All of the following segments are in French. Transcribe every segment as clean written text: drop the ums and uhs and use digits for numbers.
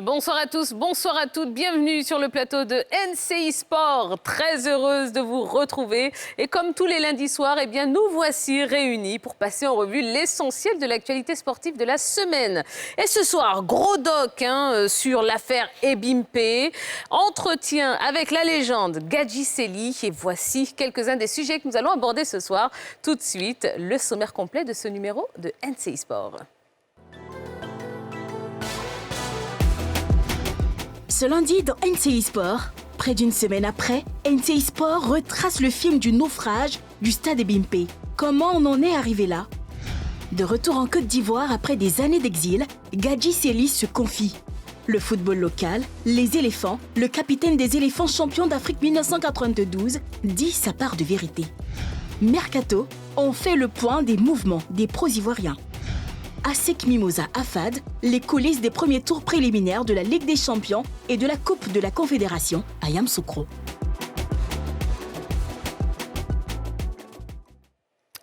Bonsoir à tous, bonsoir à toutes, bienvenue sur le plateau de NCI Sport. Très heureuse de vous retrouver. Et comme tous les lundis soirs, eh bien, nous voici réunis pour passer en revue l'essentiel de l'actualité sportive de la semaine. Et ce soir, gros doc sur l'affaire Ebimpe, entretien avec la légende Gadji Sely. Et voici quelques-uns des sujets que nous allons aborder ce soir. Tout de suite, le sommaire complet de ce numéro de NCI Sport. Ce lundi, dans NCI Sport, près d'une semaine après, NCI Sport retrace le film du naufrage du stade Ebimpe. Comment on en est arrivé là? De retour en Côte d'Ivoire après des années d'exil, Gadji Sely se confie. Le football local, les éléphants, le capitaine des éléphants champions d'Afrique 1992 dit sa part de vérité. Mercato, on fait le point des mouvements des pros ivoiriens. ASEC Mimosa AFAD, les coulisses des premiers tours préliminaires de la Ligue des Champions et de la Coupe de la Confédération à Yamoussoukro.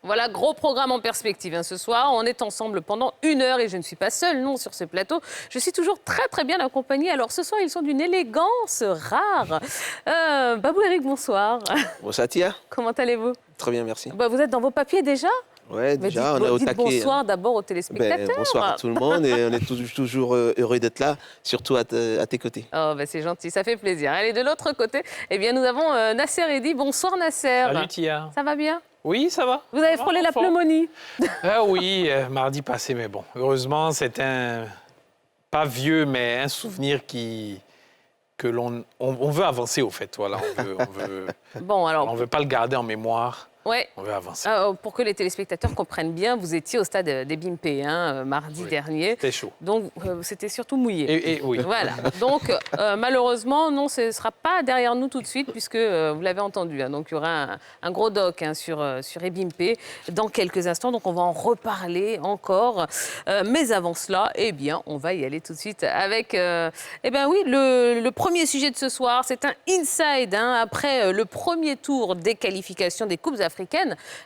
Voilà, gros programme en perspective ce soir. On est ensemble pendant 1 heure et je ne suis pas seule, non, sur ce plateau. Je suis toujours très bien accompagnée. Alors ce soir, ils sont d'une élégance rare. Babou Eric, bonsoir. Bonsoir Tia. Comment allez-vous? Très bien, merci. Vous êtes dans vos papiers déjà? Oui, déjà, on est au taquet. Bonsoir d'abord aux téléspectateurs. Bonsoir à tout le monde et on est toujours heureux d'être là, surtout à tes côtés. Oh, c'est gentil, ça fait plaisir. Allez, de l'autre côté, eh bien, nous avons Nasser Eddy. Bonsoir Nasser. Salut Tia. Ça va bien? Oui, ça va. Vous avez frôlé la pneumonie? Oui, mardi passé, mais bon. Heureusement, c'est pas vieux, mais un souvenir que on veut avancer, au fait. Voilà, on veut pas le garder en mémoire. Ouais. On veut avancer. Pour que les téléspectateurs comprennent bien, vous étiez au stade d'Ebimpe mardi dernier. C'était chaud. Donc, c'était surtout mouillé. Et oui. Voilà. Donc, malheureusement, non, ce ne sera pas derrière nous tout de suite, puisque vous l'avez entendu. Donc, il y aura un gros doc sur Ebimpe dans quelques instants. Donc, on va en reparler encore. Mais avant cela, eh bien, on va y aller tout de suite avec le premier sujet de ce soir. C'est un inside. Après le premier tour des qualifications des Coupes africaines,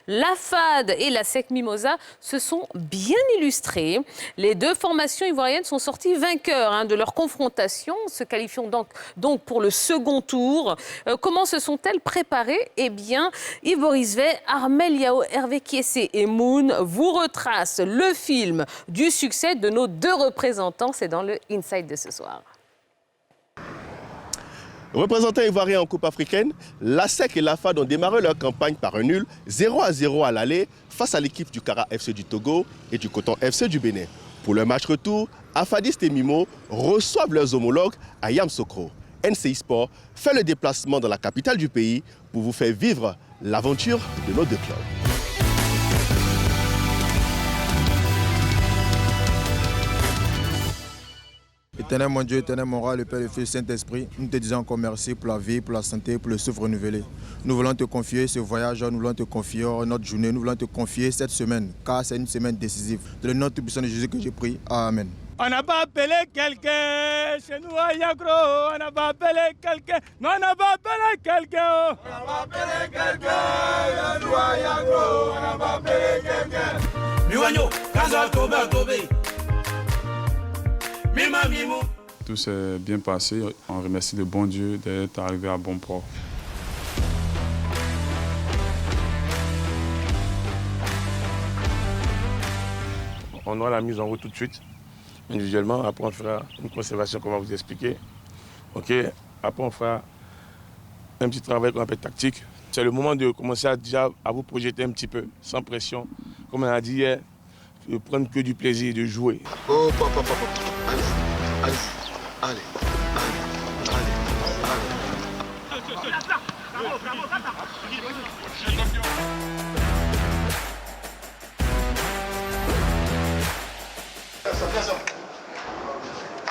l'AFAD et l'ASEC Mimosa se sont bien illustrés. Les deux formations ivoiriennes sont sorties vainqueurs de leur confrontation, se qualifiant donc pour le second tour. Comment se sont-elles préparées? Eh bien, Ivo Rizvet, Armel Yao, Hervé Kiessé et Moon vous retracent le film du succès de nos deux représentants. C'est dans le Inside de ce soir. Représentant ivoirien en Coupe africaine, l'ASEC et l'AFAD ont démarré leur campagne par un nul 0-0 à l'aller face à l'équipe du Kara FC du Togo et du Coton FC du Bénin. Pour le match retour, Afadistes et Mimo reçoivent leurs homologues à Yamoussoukro. NCI Sport fait le déplacement dans la capitale du pays pour vous faire vivre l'aventure de nos deux clubs. Éternel mon Dieu, éternel mon roi, le Père, le Fils, le Saint-Esprit, nous te disons encore merci pour la vie, pour la santé, pour le souffle renouvelé. Nous voulons te confier ce voyage, nous voulons te confier notre journée, nous voulons te confier cette semaine, car c'est une semaine décisive. Dans le nom tout puissant de Jésus que j'ai prie. Amen. On n'a pas appelé quelqu'un chez nous à Yagro, on n'a pas appelé quelqu'un, non, on n'a pas appelé quelqu'un. On n'a pas appelé quelqu'un chez nous à Yagro, on n'a pas appelé quelqu'un. Miwanyo, Kazal Tobe Tobe. Tout s'est bien passé. On remercie le bon Dieu d'être arrivé à bon port. On aura la mise en route tout de suite, individuellement. Après, on fera une conservation qu'on va vous expliquer. OK. Après, on fera un petit travail qu'on appelle tactique. C'est le moment de commencer à vous projeter un petit peu, sans pression. Comme on a dit hier, de prendre que du plaisir, de jouer. Oh, papa. Allez.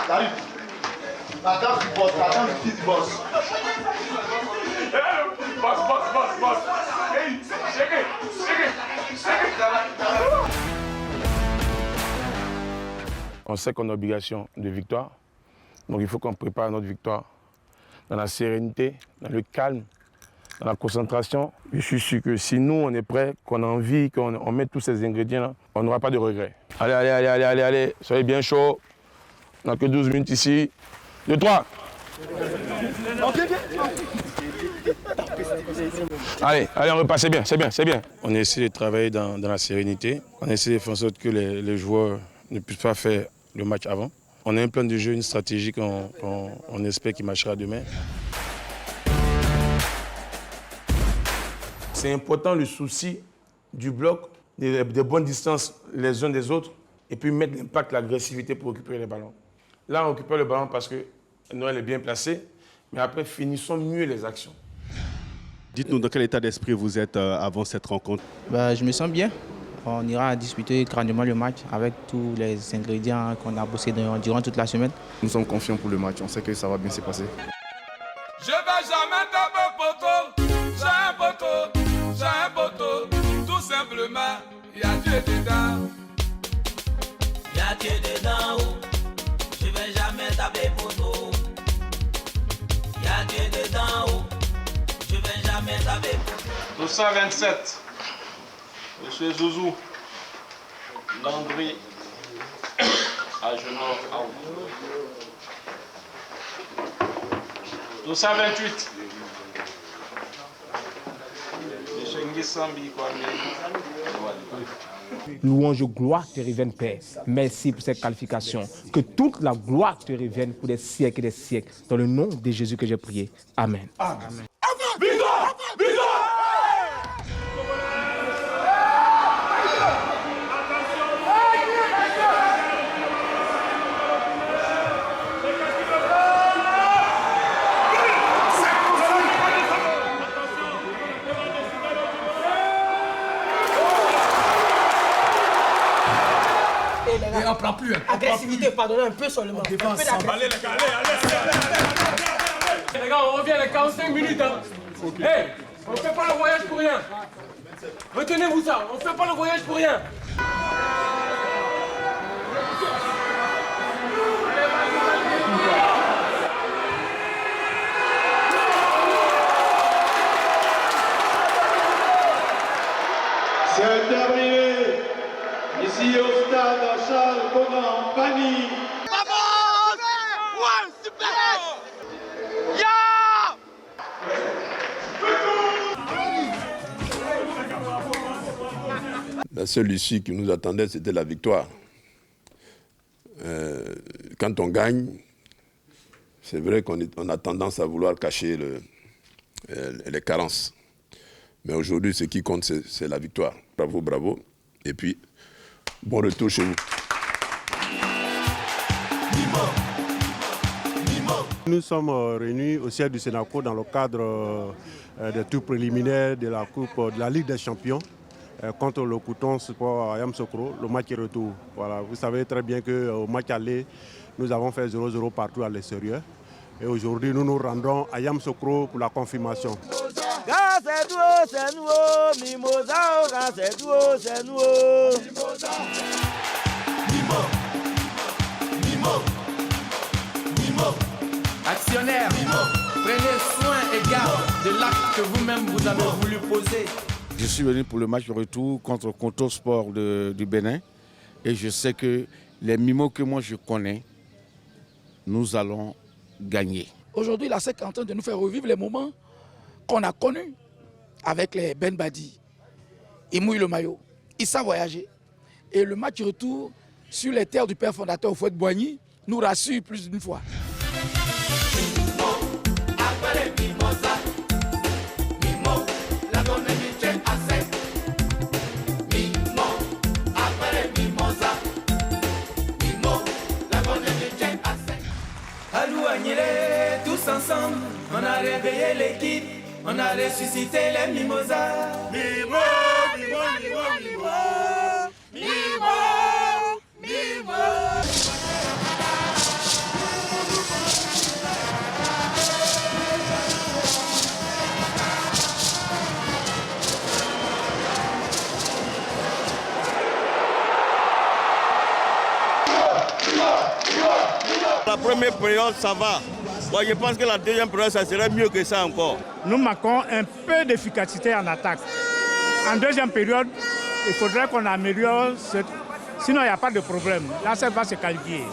T'arrives. La dame du boss, la dame du boss. Boss. Hey, shake it. On sait qu'on a obligation de victoire. Donc il faut qu'on prépare notre victoire dans la sérénité, dans le calme, dans la concentration. Je suis sûr que si nous, on est prêts, qu'on a envie, qu'on met tous ces ingrédients-là, on n'aura pas de regrets. Allez. Soyez bien chaud. On n'a que 12 minutes ici. 2, 3. Allez, on repasse, c'est bien, c'est bien. On essaie de travailler dans la sérénité. On essaie de faire en sorte que les joueurs ne puissent pas faire le match avant. On a un plan de jeu, une stratégie qu'on espère qu'il marchera demain. C'est important le souci du bloc, des bonnes distances les uns des autres, et puis mettre l'impact, l'agressivité pour récupérer les ballons. Là, on récupère le ballon parce que Noël est bien placé, mais après, finissons mieux les actions. Dites-nous dans quel état d'esprit vous êtes avant cette rencontre. Je me sens bien. On ira discuter grandement le match avec tous les ingrédients qu'on a bossé durant toute la semaine. Nous sommes confiants pour le match, on sait que ça va bien se passer. Je vais jamais taper poteau, j'ai un poteau, tout simplement, il y a Dieu dedans. Il y a Dieu dedans, je vais jamais taper poteau. Il y a Dieu dedans, je vais jamais taper poteau. 227, Monsieur Zouzou, Landry, Agenor, out. 228. Louange, gloire te revienne, Père. Merci pour cette qualification. Que toute la gloire te revienne pour des siècles et des siècles. Dans le nom de Jésus que j'ai prié. Amen. Amen. Victoire! Victoire! Et on prend plus. Agressivité, pardonnez un peu seulement. Allez, les gars, allez. Les gars, on revient à les 45 minutes. Hein. Okay. Hey, on ne fait pas le voyage pour rien. Retenez-vous ça, on ne fait pas le voyage pour rien. C'est terminé. Ici au stade Charles Conan Pani. Vamos! Ouais, super! La seule issue qui nous attendait, c'était la victoire. Quand on gagne, c'est vrai qu'on a tendance à vouloir cacher les carences. Mais aujourd'hui, ce qui compte, c'est la victoire. Bravo, bravo. Et puis, bon retour chez vous. Nous sommes réunis au siège du Sénaco dans le cadre des tours préliminaires de la Coupe de la Ligue des Champions contre le Couton Sport à Yamoussoukro, le match retour. Voilà, vous savez très bien qu'au match aller, nous avons fait 0-0 partout à l'extérieur. Et aujourd'hui, nous nous rendons à Yamoussoukro pour la confirmation. C'est nous, Mimosa, c'est nous, c'est nous. Mimosa. Mimo. Actionnaire, prenez soin et garde de l'acte que vous-même vous avez voulu poser. Je suis venu pour le match de retour contre Couton Sport du Bénin et je sais que les Mimos que moi je connais, nous allons gagner. Aujourd'hui, la SEC est en train de nous faire revivre les moments qu'on a connus avec les Ben Badi. Ils mouillent le maillot, ils savent voyager. Et le match retour sur les terres du père fondateur Houphouët-Boigny nous rassure plus d'une fois. Tous ensemble, on a réveillé l'équipe, on a ressuscité les mimosas. Mimo, mimo, mimo, mimo, mimo, mimo. La première période, ça va. Moi, je pense que la deuxième période, ça serait mieux que ça encore. Nous manquons un peu d'efficacité en attaque. En deuxième période, il faudrait qu'on améliore, sinon il n'y a pas de problème. Là, ça va se qualifier.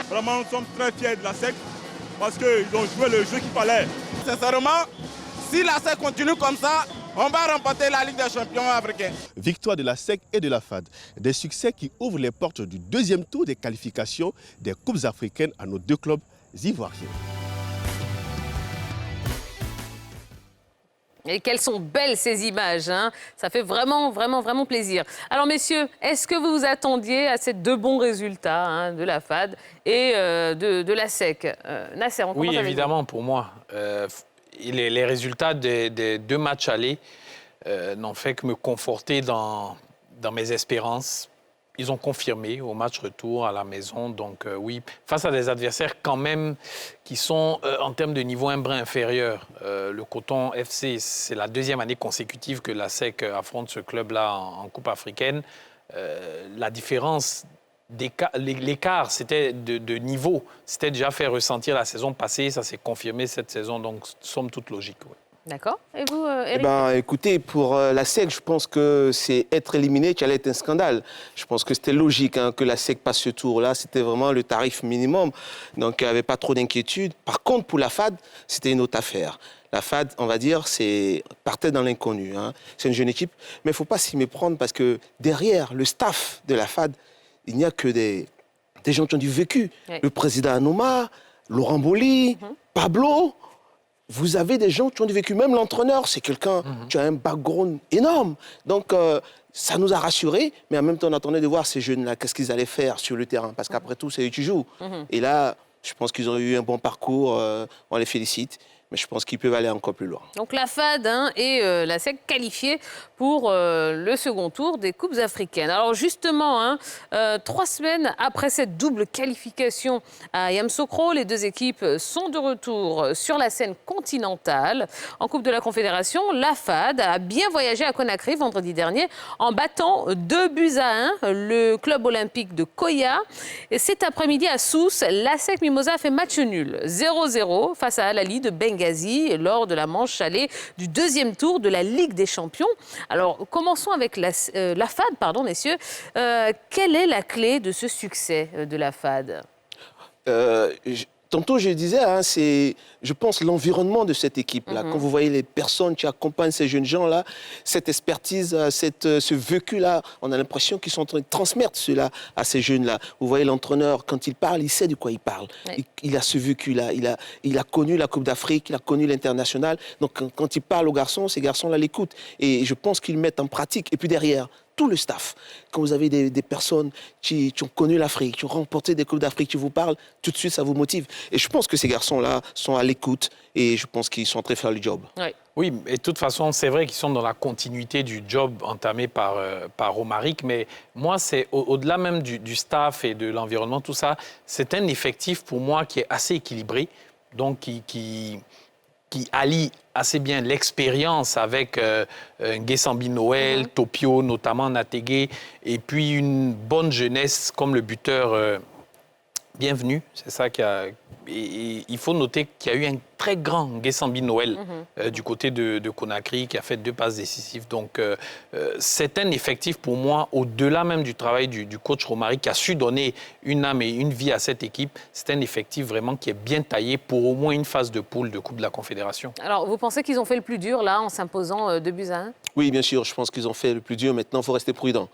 Vraiment, nous sommes très fiers de la SEC parce qu'ils ont joué le jeu qu'il fallait. Sincèrement, si la SEC continue comme ça, on va remporter la Ligue des champions africains. Victoire de la SEC et de la FAD. Des succès qui ouvrent les portes du deuxième tour des qualifications des Coupes africaines à nos deux clubs ivoiriens. Et quelles sont belles ces images, hein. Ça fait vraiment, vraiment, vraiment plaisir. Alors messieurs, est-ce que vous vous attendiez à ces deux bons résultats, hein, de la FAD et de la SEC? Nasser, on commence avec vous. Oui, évidemment, pour moi. Les résultats des deux matchs allés n'ont fait que me conforter dans mes espérances. Ils ont confirmé au match retour à la maison. Donc oui, face à des adversaires quand même qui sont en termes de niveau un brin inférieur. Le Coton FC, c'est la deuxième année consécutive que la SEC affronte ce club-là en Coupe africaine. La différence, l'écart, c'était de niveau. C'était déjà fait ressentir la saison passée. Ça s'est confirmé cette saison. Donc, somme toute logique. Oui. D'accord. Et vous, Eric? Écoutez, pour la SEC, je pense que c'est être éliminé qui allait être un scandale. Je pense que c'était logique, hein, que la SEC passe ce tour-là. C'était vraiment le tarif minimum. Donc, il n'y avait pas trop d'inquiétude. Par contre, pour la FAD, c'était une autre affaire. La FAD, on va dire, partait dans l'inconnu, hein. C'est une jeune équipe. Mais il ne faut pas s'y méprendre parce que derrière le staff de la FAD, il n'y a que des gens qui ont du vécu. Oui. Le président Anouma, Laurent Boli, Pablo. Vous avez des gens qui ont du vécu. Même l'entraîneur, c'est quelqu'un qui a un background énorme. Donc, ça nous a rassurés. Mais en même temps, on attendait de voir ces jeunes-là, qu'est-ce qu'ils allaient faire sur le terrain. Parce qu'après tout, c'est eux qui jouent. Et là, je pense qu'ils ont eu un bon parcours. On les félicite. Mais je pense qu'ils peuvent aller encore plus loin. Donc la FAD, hein, et la SEC qualifiées pour le second tour des Coupes africaines. Alors justement, hein, 3 semaines après cette double qualification à Yamoussoukro, les deux équipes sont de retour sur la scène continentale. En Coupe de la Confédération, la FAD a bien voyagé à Conakry vendredi dernier en battant 2-1 le club olympique de Koya. Et cet après-midi à Sousse, la SEC Mimosa a fait match nul 0-0 face à Al-Ali de Benghazi lors de la manche allée du deuxième tour de la Ligue des Champions. Alors, commençons avec la FAD, pardon, messieurs. Quelle est la clé de ce succès de la FAD? Tantôt, je disais, hein, c'est, je pense, l'environnement de cette équipe-là. Quand vous voyez les personnes qui accompagnent ces jeunes gens-là, cette expertise, ce vécu-là, on a l'impression qu'ils sont en train de transmettre cela à ces jeunes-là. Vous voyez l'entraîneur, quand il parle, il sait de quoi il parle. Oui. Il a ce vécu-là. Il a connu la Coupe d'Afrique, il a connu l'international. Donc, quand il parle aux garçons, ces garçons-là l'écoutent. Et je pense qu'ils le mettent en pratique. Et puis derrière, tout le staff. Quand vous avez des personnes qui ont connu l'Afrique, qui ont remporté des Coupes d'Afrique, qui vous parlent, tout de suite, ça vous motive. Et je pense que ces garçons-là sont à l'écoute et je pense qu'ils sont en train de faire le job. Oui. Oui, et de toute façon, c'est vrai qu'ils sont dans la continuité du job entamé par Romaric, mais moi, c'est au-delà même du staff et de l'environnement, tout ça, c'est un effectif pour moi qui est assez équilibré, donc qui allie assez bien l'expérience avec Nguessambi Noël, Topio, notamment Natégué, et puis une bonne jeunesse comme le buteur Bienvenu. C'est ça qui a... Et il faut noter qu'il y a eu un très grand Nguessambi Noël du côté de Conakry qui a fait 2 passes décisives. Donc, c'est un effectif pour moi, au-delà même du travail du coach Romaric qui a su donner une âme et une vie à cette équipe. C'est un effectif vraiment qui est bien taillé pour au moins une phase de poule de Coupe de la Confédération. Alors, vous pensez qu'ils ont fait le plus dur, là, en s'imposant 2-1? Oui, bien sûr. Je pense qu'ils ont fait le plus dur. Maintenant, il faut rester prudent.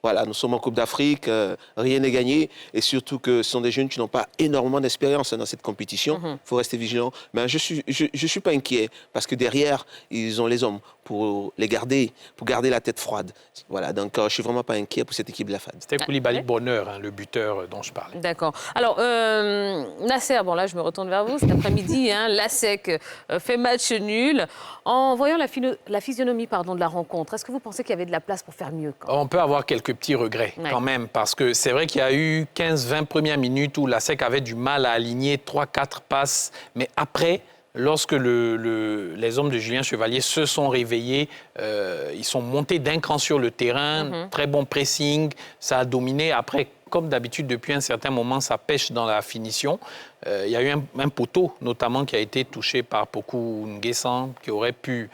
Voilà, nous sommes en Coupe d'Afrique, rien n'est gagné. Et surtout que ce sont des jeunes qui n'ont pas énormément d'expérience dans cette compétition. Il faut rester vigilant. Mais je suis pas inquiet parce que derrière, ils ont les hommes pour les garder, pour garder la tête froide. Voilà, donc je suis vraiment pas inquiet pour cette équipe de la FAD. C'était Koulibaly Bonheur, hein, le buteur dont je parlais. D'accord. Alors, Nasser, bon là, je me retourne vers vous. Cet après-midi, hein, la SEC fait match nul. En voyant la physionomie de la rencontre, est-ce que vous pensez qu'il y avait de la place pour faire mieux On peut avoir quelques petits regrets quand même, parce que c'est vrai qu'il y a eu 15-20 premières minutes où la SEC avait du mal à aligner 3-4 passes, mais après, lorsque les hommes de Julien Chevalier se sont réveillés, ils sont montés d'un cran sur le terrain, très bon pressing, ça a dominé. Après, comme d'habitude, depuis un certain moment, ça pêche dans la finition. Il y a eu un poteau, notamment, qui a été touché par Pokou Nguessan, qui aurait pu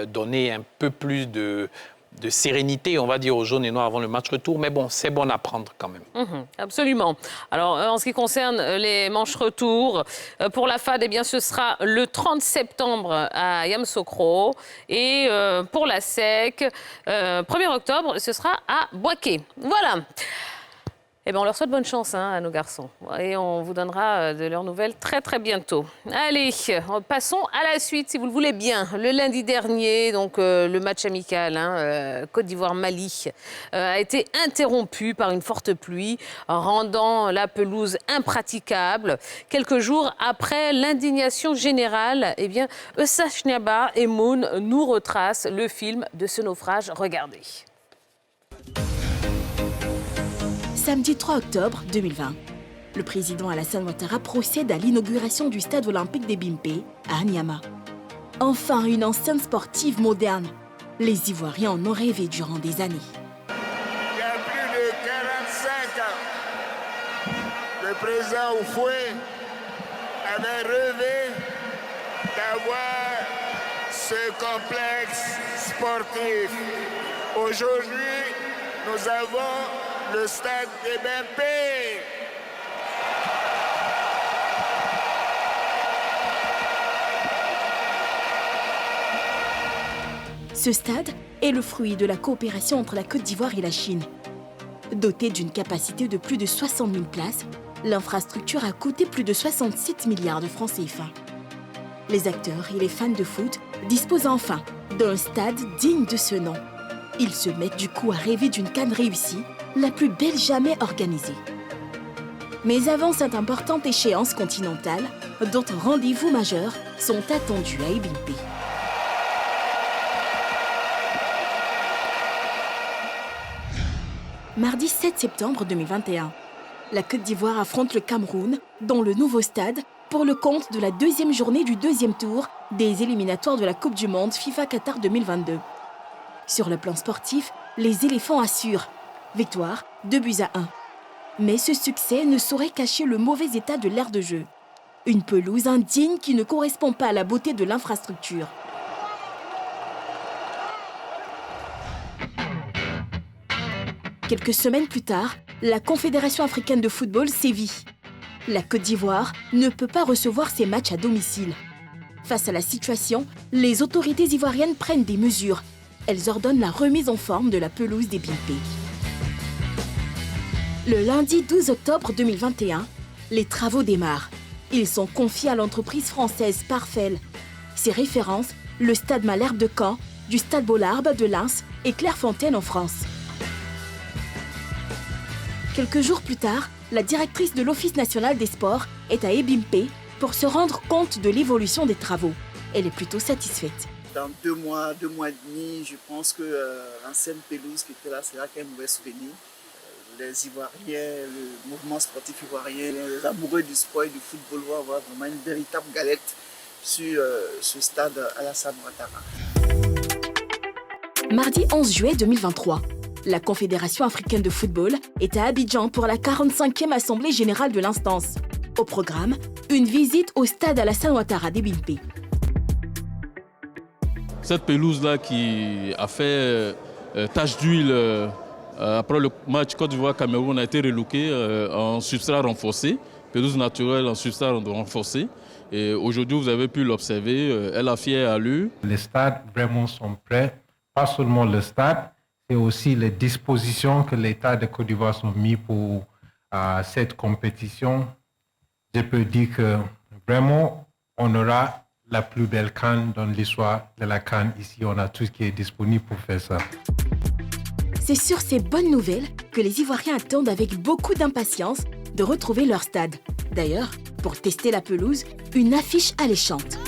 donner un peu plus de sérénité, on va dire, aux jaunes et noirs avant le match retour. Mais bon, c'est bon à prendre quand même. Absolument. Alors, en ce qui concerne les manches retour, pour la FAD, eh bien, ce sera le 30 septembre à Yamoussoukro. Et pour la SEC, 1er octobre, ce sera à Bouaké. Voilà. Eh bien, on leur souhaite bonne chance à nos garçons. Et on vous donnera de leurs nouvelles très, très bientôt. Allez, passons à la suite, si vous le voulez bien. Le lundi dernier, donc le match amical Côte d'Ivoire-Mali a été interrompu par une forte pluie, rendant la pelouse impraticable. Quelques jours après l'indignation générale, eh bien, Essa Chniaba et Moon nous retracent le film de ce naufrage. Regardez. Samedi 3 octobre 2020, le président Alassane Ouattara procède à l'inauguration du stade olympique d'Ebimpe à Niamey. Enfin, une enceinte sportive moderne. Les Ivoiriens en ont rêvé durant des années. Il y a plus de 45 ans, le président Oufoué avait rêvé d'avoir ce complexe sportif. Aujourd'hui, nous avons le stade d'Ebimpe. Ce stade est le fruit de la coopération entre la Côte d'Ivoire et la Chine. Doté d'une capacité de plus de 60 000 places, l'infrastructure a coûté plus de 67 milliards de francs CFA. Les acteurs et les fans de foot disposent enfin d'un stade digne de ce nom. Ils se mettent du coup à rêver d'une CAN réussie, la plus belle jamais organisée. Mais avant cette importante échéance continentale, d'autres rendez-vous majeurs sont attendus à Ebimpe. Mardi 7 septembre 2021, la Côte d'Ivoire affronte le Cameroun dans le nouveau stade pour le compte de la deuxième journée du deuxième tour des éliminatoires de la Coupe du Monde FIFA Qatar 2022. Sur le plan sportif, les éléphants assurent. Victoire, 2-1. Mais ce succès ne saurait cacher le mauvais état de l'aire de jeu. Une pelouse indigne qui ne correspond pas à la beauté de l'infrastructure. Quelques semaines plus tard, la Confédération africaine de football sévit. La Côte d'Ivoire ne peut pas recevoir ses matchs à domicile. Face à la situation, les autorités ivoiriennes prennent des mesures. Elles ordonnent la remise en forme de la pelouse d'Ebimpe. Le lundi 12 octobre 2021, les travaux démarrent. Ils sont confiés à l'entreprise française Parfel. Ses références, le Stade Malherbe de Caen, du Stade Bollaert de Lens et Clairefontaine en France. Quelques jours plus tard, la directrice de l'Office national des sports est à Ebimpe pour se rendre compte de l'évolution des travaux. Elle est plutôt satisfaite. Dans 2 mois et demi, je pense que l'ancienne pelouse qui était là, c'est là qu'un mauvais souvenir. Les Ivoiriens, le mouvement sportif ivoirien, les amoureux du sport et du football vont avoir vraiment une véritable galette sur ce stade Alassane Ouattara. Mardi 11 juillet 2023, la Confédération africaine de football est à Abidjan pour la 45e Assemblée générale de l'instance. Au programme, une visite au stade Alassane Ouattara d'Ebimpe. Cette pelouse-là qui a fait tache d'huile après le match Côte d'Ivoire-Cameroun a été relookée en substrat renforcé, pelouse naturelle en substrat renforcé. Et aujourd'hui, vous avez pu l'observer, elle a fière allure. Les stades vraiment sont prêts, pas seulement le stade, c'est aussi les dispositions que l'État de Côte d'Ivoire ont mis pour cette compétition. Je peux dire que vraiment, on aura la plus belle CAN dans l'histoire de la CAN. Ici, on a tout ce qui est disponible pour faire ça. C'est sur ces bonnes nouvelles que les Ivoiriens attendent avec beaucoup d'impatience de retrouver leur stade. D'ailleurs, pour tester la pelouse, une affiche alléchante.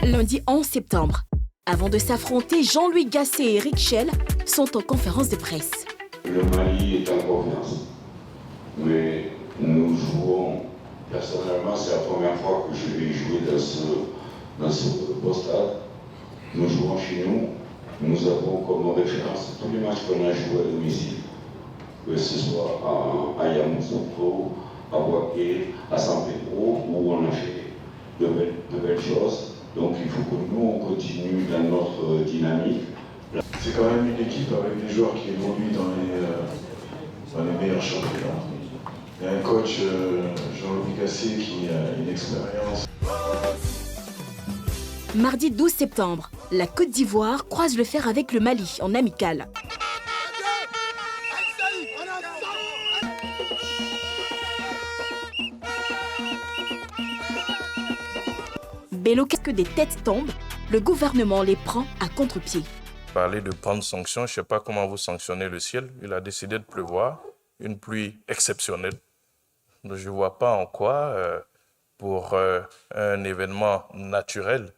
Lundi 11 septembre, avant de s'affronter, Jean-Louis Gasset et Eric Schell sont en conférence de presse. Le Mali est en confiance, mais nous jouons Personnellement, c'est la première fois que je vais jouer dans ce beau stade. Nous jouons chez nous. Nous avons comme référence tous les matchs qu'on a joués à domicile, que ce soit à Yamoussoukro, à Boaké, à San Pedro, où on a fait de belles choses. Donc il faut que nous, on continue dans notre dynamique. C'est quand même une équipe avec des joueurs qui évoluent dans les meilleurs championnats. Il y a un coach, Jean-Louis Gasset, qui a une expérience. Mardi 12 septembre, la Côte d'Ivoire croise le fer avec le Mali en amical. Bello, que des têtes tombent, le gouvernement les prend à contre-pied. Parler de prendre sanction, je ne sais pas comment vous sanctionnez le ciel. Il a décidé de pleuvoir, une pluie exceptionnelle. Donc, je ne vois pas en quoi, pour un événement naturel,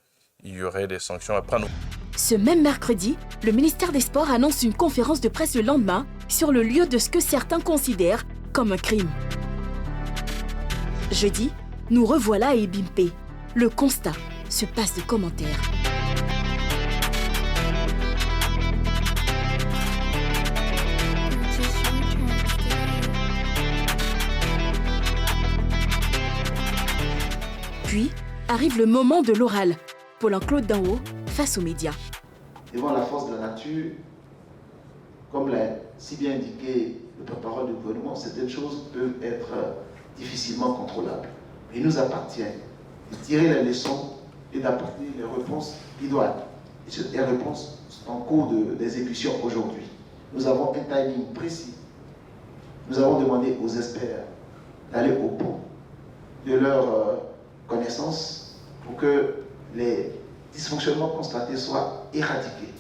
il y aurait des sanctions à prendre. Ce même mercredi, le ministère des Sports annonce une conférence de presse le lendemain sur le lieu de ce que certains considèrent comme un crime. Jeudi, nous revoilà à Ebimpe. Le constat se passe de commentaires. Puis arrive le moment de l'oral. Paul-Claude Danho face aux médias. Devant la force de la nature, comme l'a si bien indiqué le porte-parole du gouvernement, certaines choses peuvent être difficilement contrôlables. Il nous appartient de tirer les leçons et d'apporter les réponses idoines. Et les réponses sont en cours d'exécution aujourd'hui. Nous avons un timing précis. Nous avons demandé aux experts d'aller au bout de leurs connaissances pour que les dysfonctionnements constatés soient éradiqués.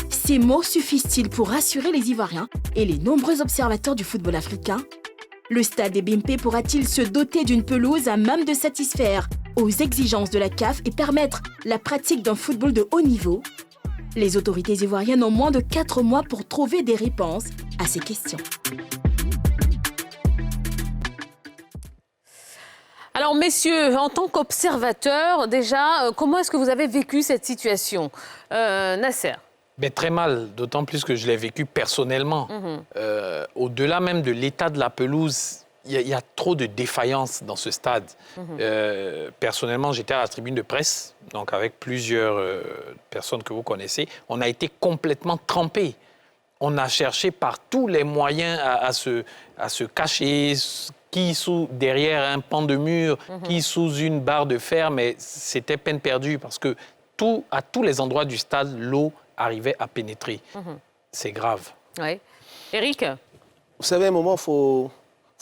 Ces mots suffisent-ils pour rassurer les Ivoiriens et les nombreux observateurs du football africain? Le stade Ebimpe pourra-t-il se doter d'une pelouse à même de satisfaire aux exigences de la CAF et permettre la pratique d'un football de haut niveau? Les autorités ivoiriennes ont moins de 4 mois pour trouver des réponses à ces questions. Alors, messieurs, en tant qu'observateurs, déjà, comment est-ce que vous avez vécu cette situation? Nasser? Mais très mal, d'autant plus que je l'ai vécu personnellement. Au-delà même de l'état de la pelouse, il y a trop de défaillances dans ce stade. Personnellement, j'étais à la tribune de presse, donc avec plusieurs personnes que vous connaissez. On a été complètement trempés. On a cherché par tous les moyens à se cacher, qui derrière un pan de mur, qui sous une barre de fer, mais c'était peine perdue parce que à tous les endroits du stade, l'eau arrivait à pénétrer. C'est grave. Oui. Eric? Vous savez, à un moment, il faut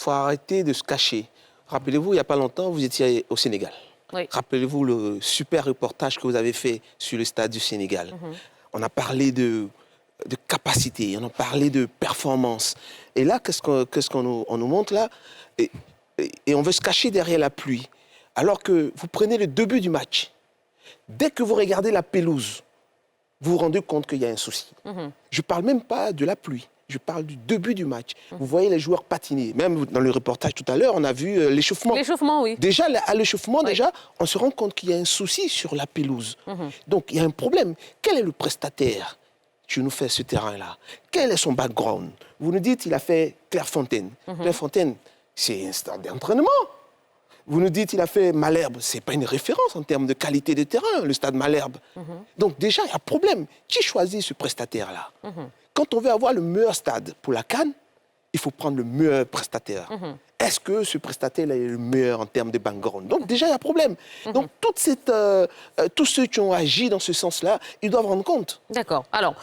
arrêter de se cacher. Rappelez-vous, il n'y a pas longtemps, vous étiez au Sénégal. Oui. Rappelez-vous le super reportage que vous avez fait sur le stade du Sénégal. On a parlé de capacité, on a parlé de performance. Et là, qu'est-ce qu'on nous montre là? Et on veut se cacher derrière la pluie. Alors que vous prenez le début du match. Dès que vous regardez la pelouse, vous vous rendez compte qu'il y a un souci. Je ne parle même pas de la pluie. Je parle du début du match. Vous voyez les joueurs patiner. Même dans le reportage tout à l'heure, on a vu l'échauffement. L'échauffement, oui. Déjà, à l'échauffement, on se rend compte qu'il y a un souci sur la pelouse. Donc, il y a un problème. Quel est le prestataire qui nous fait ce terrain-là? Quel est son background? Vous nous dites qu'il a fait Clairefontaine. Clairefontaine, c'est un stade d'entraînement. Vous nous dites qu'il a fait Malherbe. Ce n'est pas une référence en termes de qualité de terrain, le stade Malherbe. Donc déjà, il y a un problème. Qui choisit ce prestataire-là? Quand on veut avoir le meilleur stade pour la CAN, il faut prendre le meilleur prestataire. Est-ce que ce prestataire est le meilleur en termes de background? Donc déjà, il y a un problème. Donc tous ceux qui ont agi dans ce sens-là, ils doivent rendre compte. D'accord. Alors,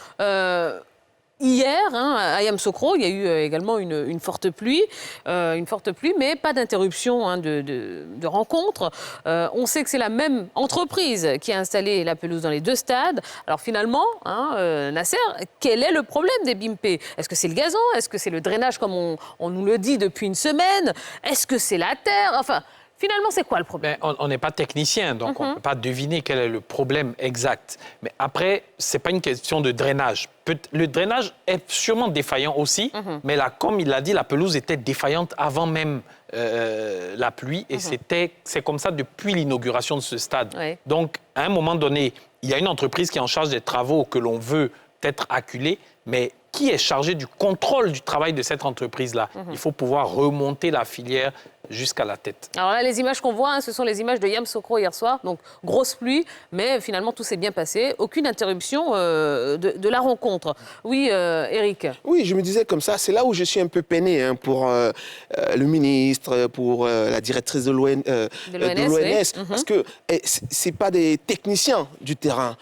hier, à Yamoussoukro, il y a eu également une forte pluie, mais pas d'interruption de rencontre. On sait que c'est la même entreprise qui a installé la pelouse dans les deux stades. Alors finalement, Nasser, quel est le problème des Ebimpe? Est-ce que c'est le gazon? Est-ce que c'est le drainage comme on nous le dit depuis une semaine? Est-ce que c'est la terre? Enfin, Finalement, c'est quoi le problème? On n'est pas technicien, donc on ne peut pas deviner quel est le problème exact. Mais après, ce n'est pas une question de drainage. Le drainage est sûrement défaillant aussi, mais là, comme il l'a dit, la pelouse était défaillante avant même la pluie, et c'est comme ça depuis l'inauguration de ce stade. Ouais. Donc, à un moment donné, il y a une entreprise qui est en charge des travaux que l'on veut peut-être acculer, mais qui est chargé du contrôle du travail de cette entreprise-là? Il faut pouvoir remonter la filière jusqu'à la tête. Alors là, les images qu'on voit, ce sont les images de Yamoussoukro hier soir. Donc, grosse pluie, mais finalement, tout s'est bien passé. Aucune interruption de la rencontre. Oui, Eric? Oui, je me disais comme ça, c'est là où je suis un peu peiné pour le ministre, pour la directrice de l'ONS, oui. parce que ce n'est pas des techniciens du terrain.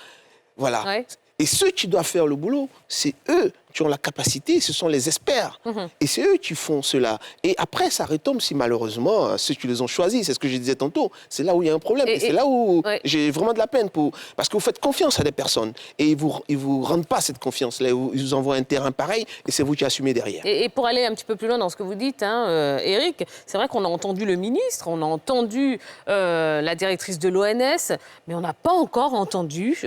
Voilà. Ouais. Et ceux qui doivent faire le boulot, c'est eux qui ont la capacité, ce sont les experts. Et c'est eux qui font cela. Et après, ça retombe si malheureusement, ceux qui les ont choisis, c'est ce que je disais tantôt, c'est là où il y a un problème. Et c'est là où j'ai vraiment de la peine. Parce que vous faites confiance à des personnes et ils ne vous rendent pas cette confiance-là. Ils vous envoient un terrain pareil et c'est vous qui assumez derrière. Et pour aller un petit peu plus loin dans ce que vous dites, Eric, c'est vrai qu'on a entendu le ministre, on a entendu la directrice de l'ONS, mais on n'a pas encore entendu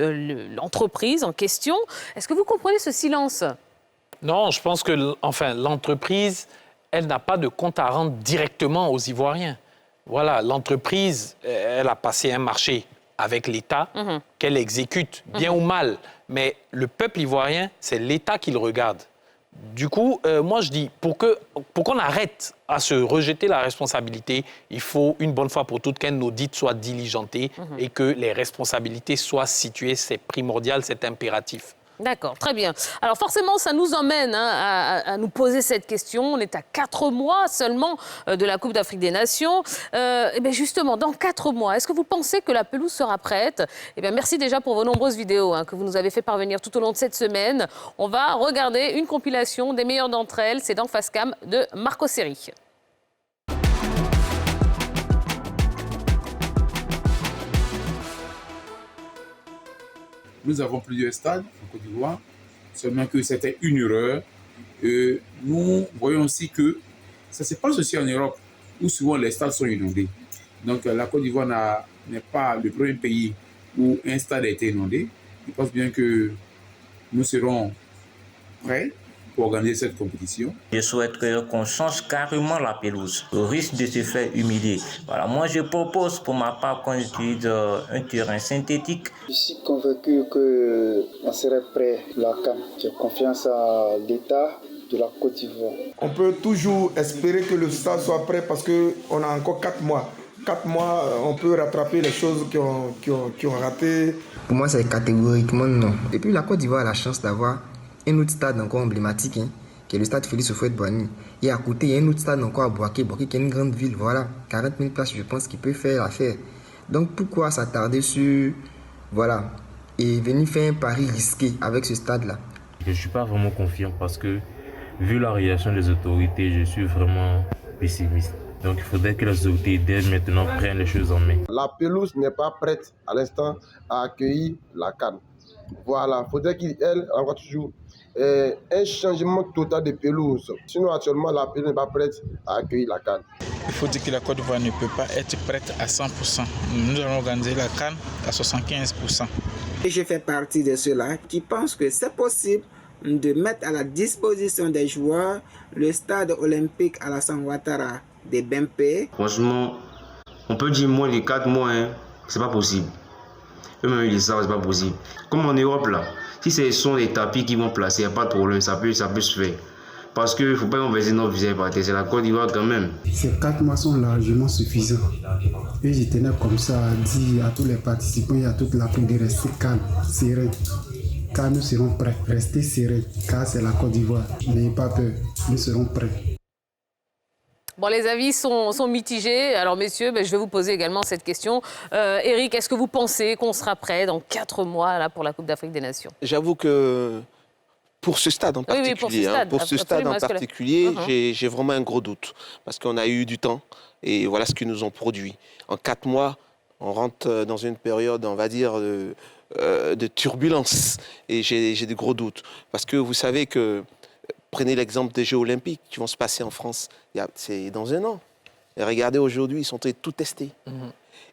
l'entreprise en question. Est-ce que vous comprenez ce silence ? Non, je pense que l'entreprise, elle n'a pas de compte à rendre directement aux Ivoiriens. Voilà, l'entreprise, elle a passé un marché avec l'État qu'elle exécute, bien ou mal. Mais le peuple ivoirien, c'est l'État qui le regarde. Du coup, moi je dis, pour qu'on arrête à se rejeter la responsabilité, il faut une bonne fois pour toutes qu'un audit soit diligenté et que les responsabilités soient situées. C'est primordial, c'est impératif. D'accord, très bien. Alors forcément, ça nous emmène à nous poser cette question. On est à 4 mois seulement de la Coupe d'Afrique des Nations. Et bien justement, dans 4 mois, est-ce que vous pensez que la pelouse sera prête? Eh bien, merci déjà pour vos nombreuses vidéos que vous nous avez fait parvenir tout au long de cette semaine. On va regarder une compilation des meilleures d'entre elles. C'est dans Facecam de Marco Seri. Nous avons plusieurs stades en Côte d'Ivoire, seulement que c'était une erreur. Nous voyons aussi que ça se passe aussi en Europe, où souvent les stades sont inondés. Donc la Côte d'Ivoire n'est pas le premier pays où un stade a été inondé. Je pense bien que nous serons prêts pour organiser cette compétition. Je souhaiterais qu'on change carrément la pelouse, au risque de se faire humilier. Voilà, moi je propose pour ma part qu'on utilise un terrain synthétique. Je suis convaincu qu'on serait prêt pour la CAN. J'ai confiance à l'État de la Côte d'Ivoire. On peut toujours espérer que le stade soit prêt parce qu'on a encore 4 mois. 4 mois, on peut rattraper les choses qui ont raté. Pour moi, c'est catégoriquement non. Et puis la Côte d'Ivoire a la chance d'avoir un autre stade encore emblématique, qui est le stade Félix Houphouët-Boigny. Et à côté, il y a un autre stade encore à Boaké, qui est une grande ville, voilà, 40 000 places, je pense qu'il peut faire l'affaire. Donc pourquoi s'attarder sur, voilà, et venir faire un pari risqué avec ce stade-là? Je ne suis pas vraiment confiant parce que, vu la réaction des autorités, je suis vraiment pessimiste. Donc il faudrait que les autorités dès maintenant prennent les choses en main. La pelouse n'est pas prête à l'instant à accueillir la CAN. Voilà, il faudrait qu'elle envoie toujours un changement total de pelouse. Sinon, actuellement, la pelouse n'est pas prête à accueillir la CAN. Il faut dire que la Côte d'Ivoire ne peut pas être prête à 100%. Nous allons organiser la CAN à 75%. Et je fais partie de ceux-là qui pensent que c'est possible de mettre à la disposition des joueurs le stade olympique Alassane Ouattara de Bempé. Franchement, on peut dire moins de 4 mois, c'est pas possible. Eux-mêmes, ils savent, c'est pas possible. Comme en Europe, là, si ce sont les tapis qui vont placer, il n'y a pas de problème, ça peut se faire. Parce qu'il ne faut pas enverser notre visage par terre, c'est la Côte d'Ivoire quand même. Ces 4 mois sont largement suffisants. Et je tenais comme ça à dire à tous les participants et à toute l'Afrique de rester calme, serein. Car nous serons prêts. Restez serein, car c'est la Côte d'Ivoire. N'ayez pas peur, nous serons prêts. Bon, les avis sont mitigés. Alors, messieurs, je vais vous poser également cette question. Eric, est-ce que vous pensez qu'on sera prêt dans 4 mois là, pour la Coupe d'Afrique des Nations? J'avoue que pour ce stade en particulier, j'ai vraiment un gros doute. Parce qu'on a eu du temps et voilà ce qu'ils nous ont produit. En 4 mois, on rentre dans une période, on va dire, de turbulence. Et j'ai des gros doutes. Parce que vous savez que... Prenez l'exemple des Jeux Olympiques qui vont se passer en France. C'est dans 1 an. Et regardez, aujourd'hui, ils sont en train de tout tester.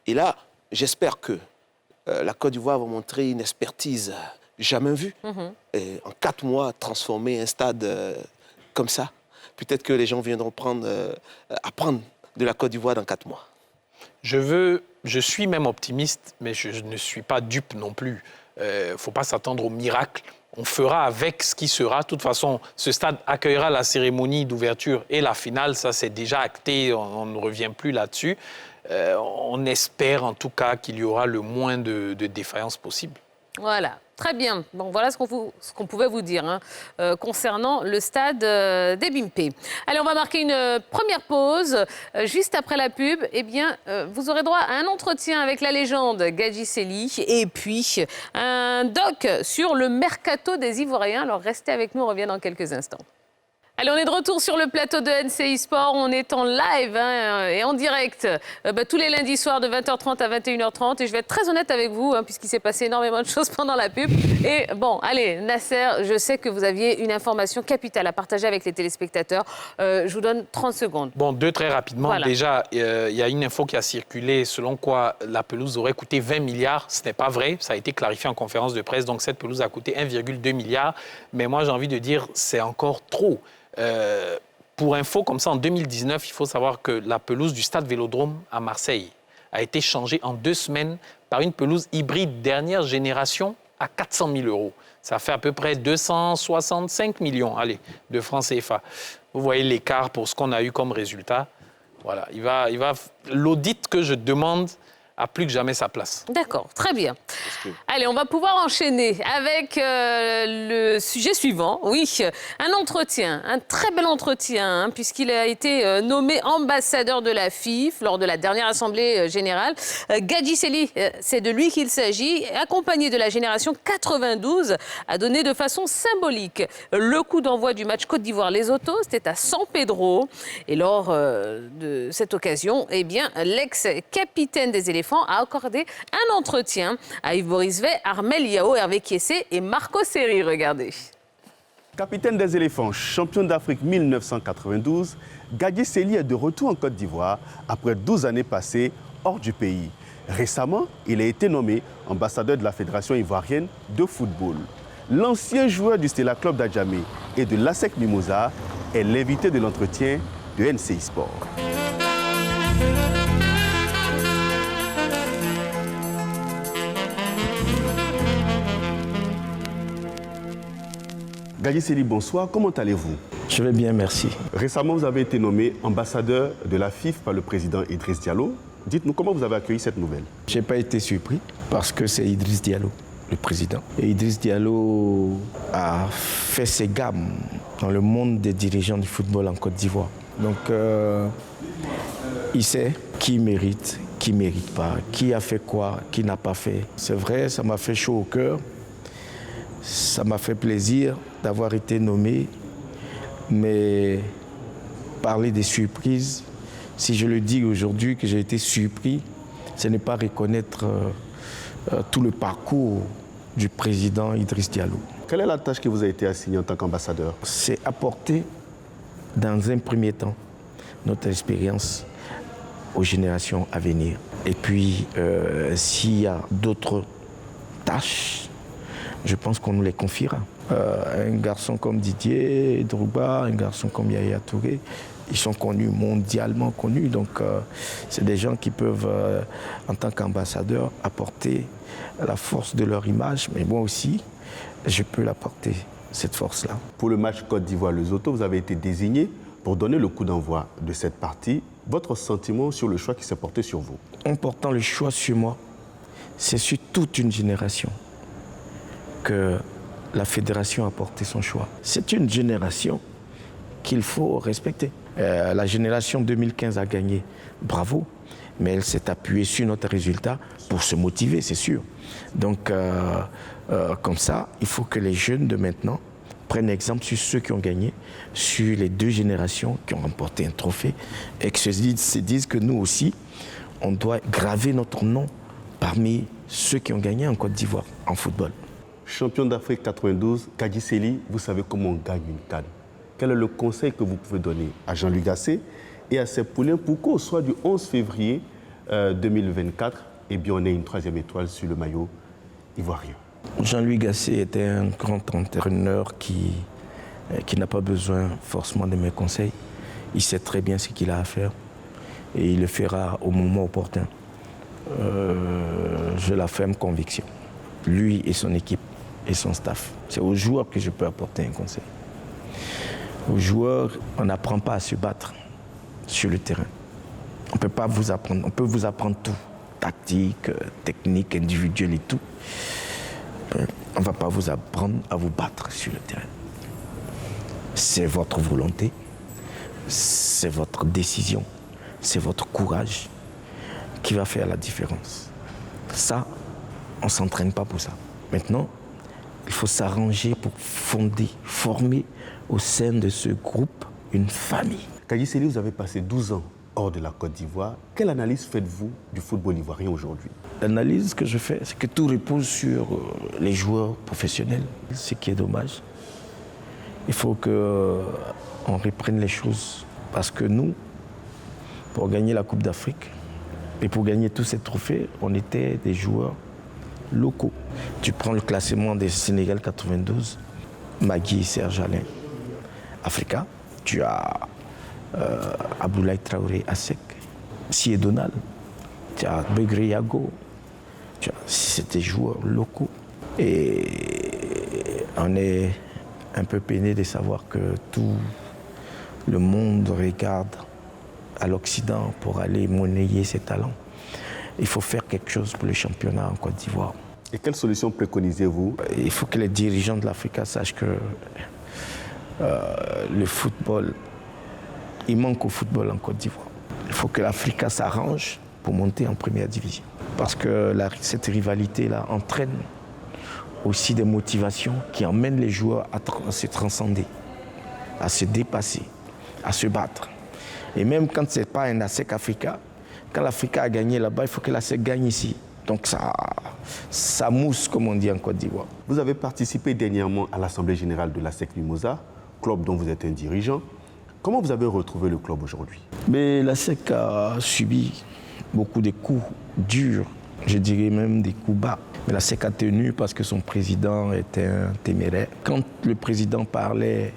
Et là, j'espère que la Côte d'Ivoire va montrer une expertise jamais vue. Et en 4 mois, transformer un stade comme ça. Peut-être que les gens viendront apprendre de la Côte d'Ivoire dans 4 mois. Je suis même optimiste, mais je ne suis pas dupe non plus. Il ne faut pas s'attendre au miracle. On fera avec ce qui sera. De toute façon, ce stade accueillera la cérémonie d'ouverture et la finale. Ça, c'est déjà acté. On ne revient plus là-dessus. On espère en tout cas qu'il y aura le moins de défaillances possible. Voilà, très bien. Bon, voilà ce qu'on pouvait vous dire concernant le stade d'Ebimpe. Allez, on va marquer une première pause. Juste après la pub, eh bien, vous aurez droit à un entretien avec la légende Gadji Sely et puis un doc sur le mercato des Ivoiriens. Alors, restez avec nous, on revient dans quelques instants. Allez, on est de retour sur le plateau de NCI Sport. On est en live et en direct tous les lundis soirs de 20h30 à 21h30. Et je vais être très honnête avec vous, puisqu'il s'est passé énormément de choses pendant la pub. Et bon, allez, Nasser, je sais que vous aviez une information capitale à partager avec les téléspectateurs. Je vous donne 30 secondes. Bon, 2 très rapidement. Voilà. Déjà, il y a une info qui a circulé selon quoi la pelouse aurait coûté 20 milliards. Ce n'est pas vrai. Ça a été clarifié en conférence de presse. Donc, cette pelouse a coûté 1,2 milliard. Mais moi, j'ai envie de dire, c'est encore trop. Pour info, comme ça, en 2019, il faut savoir que la pelouse du stade Vélodrome à Marseille a été changée en 2 semaines par une pelouse hybride dernière génération à 400 000 €. Ça fait à peu près 265 millions de francs CFA. Vous voyez l'écart pour ce qu'on a eu comme résultat. Voilà, l'audit que je demande a plus que jamais sa place. D'accord, très bien. Allez, on va pouvoir enchaîner avec le sujet suivant. Oui, un entretien, un très bel entretien, puisqu'il a été nommé ambassadeur de la FIF lors de la dernière Assemblée générale. Gadji Sely, c'est de lui qu'il s'agit, accompagné de la génération 92, a donné de façon symbolique le coup d'envoi du match Côte d'Ivoire-Lesotho. C'était à San Pedro. Et lors de cette occasion, eh bien, l'ex-capitaine des éléphants a accordé un entretien à Yves Boris Vey, Armel Yao, Hervé Kiessé et Marco Seri. Regardez. Capitaine des éléphants, champion d'Afrique 1992, Gadji Sely est de retour en Côte d'Ivoire après 12 années passées hors du pays. Récemment, il a été nommé ambassadeur de la Fédération ivoirienne de football. L'ancien joueur du Stella Club d'Adjamé et de l'ASEC Mimosa est l'invité de l'entretien de NCI Sport. Gadji Sely, bonsoir. Comment allez-vous? Je vais bien, merci. Récemment, vous avez été nommé ambassadeur de la FIF par le président Idriss Diallo. Dites-nous comment vous avez accueilli cette nouvelle? Je n'ai pas été surpris parce que c'est Idriss Diallo, le président. Et Idriss Diallo a fait ses gammes dans le monde des dirigeants du football en Côte d'Ivoire. Donc, il sait qui mérite pas, qui a fait quoi, qui n'a pas fait. C'est vrai, ça m'a fait chaud au cœur. Ça m'a fait plaisir d'avoir été nommé, mais parler des surprises, si je le dis aujourd'hui que j'ai été surpris, ce n'est pas reconnaître tout le parcours du président Idriss Diallo. Quelle est la tâche qui vous a été assignée en tant qu'ambassadeur? C'est apporter, dans un premier temps, notre expérience aux générations à venir. Et puis, s'il y a d'autres tâches, je pense qu'on nous les confiera. Un garçon comme Didier Drogba, un garçon comme Yaya Touré, ils sont connus, mondialement connus. Donc, c'est des gens qui peuvent, en tant qu'ambassadeurs, apporter la force de leur image. Mais moi aussi, je peux l'apporter, cette force-là. Pour le match Côte d'Ivoire-Lesotho, vous avez été désigné pour donner le coup d'envoi de cette partie. Votre sentiment sur le choix qui s'est porté sur vous? En portant le choix sur moi, c'est sur toute une génération que la fédération a porté son choix. C'est une génération qu'il faut respecter. La génération 2015 a gagné, bravo, mais elle s'est appuyée sur notre résultat pour se motiver, c'est sûr. Donc, comme ça, il faut que les jeunes de maintenant prennent exemple sur ceux qui ont gagné, sur les 2 générations qui ont remporté un trophée, et que se disent que nous aussi, on doit graver notre nom parmi ceux qui ont gagné en Côte d'Ivoire, en football. Champion d'Afrique 92, Gadji Sely, vous savez comment on gagne une CAN. Quel est le conseil que vous pouvez donner à Jean-Luc Gasset et à ses poulains pour qu'au soir du 11 février 2024, eh bien, on ait une 3e étoile sur le maillot ivoirien. Jean-Louis Gasset était un grand entraîneur qui n'a pas besoin forcément de mes conseils. Il sait très bien ce qu'il a à faire et il le fera au moment opportun. J'ai la ferme conviction. Lui et son équipe et son staff. C'est aux joueurs que je peux apporter un conseil. Aux joueurs, on n'apprend pas à se battre sur le terrain. On peut pas vous apprendre. On peut vous apprendre tout. Tactique, technique, individuelle et tout. On ne va pas vous apprendre à vous battre sur le terrain. C'est votre volonté, c'est votre décision, c'est votre courage qui va faire la différence. Ça, on ne s'entraîne pas pour ça. Maintenant, il faut s'arranger pour former au sein de ce groupe une famille. Gadji Sely, vous avez passé 12 ans hors de la Côte d'Ivoire. Quelle analyse faites-vous du football ivoirien aujourd'hui? L'analyse que je fais, c'est que tout repose sur les joueurs professionnels, ce qui est dommage. Il faut qu'on reprenne les choses parce que nous, pour gagner la Coupe d'Afrique et pour gagner tous ces trophées, on était des joueurs locaux. Tu prends le classement des Sénégal 92, Magui, Serge Alain, Africa, tu as Abdoulaye Traoré, Asek, Sié Donald, tu as Begré Yago, c'est des joueurs locaux. Et on est un peu peiné de savoir que tout le monde regarde à l'Occident pour aller monnayer ses talents. Il faut faire quelque chose pour le championnat en Côte d'Ivoire. Et quelle solution préconisez-vous? Il faut que les dirigeants de l'Africa sachent que le football, il manque au football en Côte d'Ivoire. Il faut que l'Africa s'arrange pour monter en première division. Parce que cette rivalité-là entraîne aussi des motivations qui emmènent les joueurs à se transcender, à se dépasser, à se battre. Et même quand ce n'est pas un ASEC Africa, quand l'Africa a gagné là-bas, il faut que l'ASEC gagne ici. Donc ça mousse, comme on dit en Côte d'Ivoire. Vous avez participé dernièrement à l'Assemblée générale de l'ASEC Mimosa, club dont vous êtes un dirigeant. Comment vous avez retrouvé le club aujourd'hui? Mais l'ASEC a subi beaucoup de coups durs, je dirais même des coups bas. Mais l'ASEC a tenu parce que son président était un téméraire. Quand le président parlait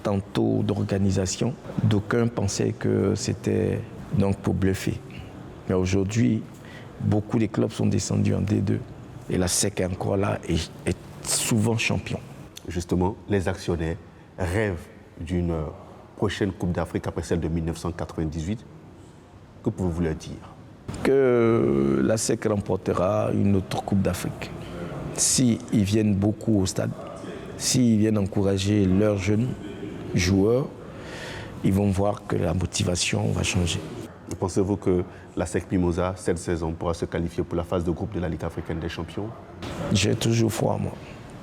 tantôt d'organisation, d'aucuns pensaient que c'était donc pour bluffer. Mais aujourd'hui, beaucoup de clubs sont descendus en D2 et l'ASEC est encore là et est souvent champion. Justement, les actionnaires rêvent d'une prochaine Coupe d'Afrique après celle de 1998. Que pouvez-vous leur dire? Que l'ASEC remportera une autre Coupe d'Afrique. S'ils viennent beaucoup au stade, s'ils viennent encourager leurs jeunes joueurs, ils vont voir que la motivation va changer. Pensez-vous que l'ASEC Mimosa, cette saison, pourra se qualifier pour la phase de groupe de la Ligue africaine des champions? J'ai toujours foi en moi.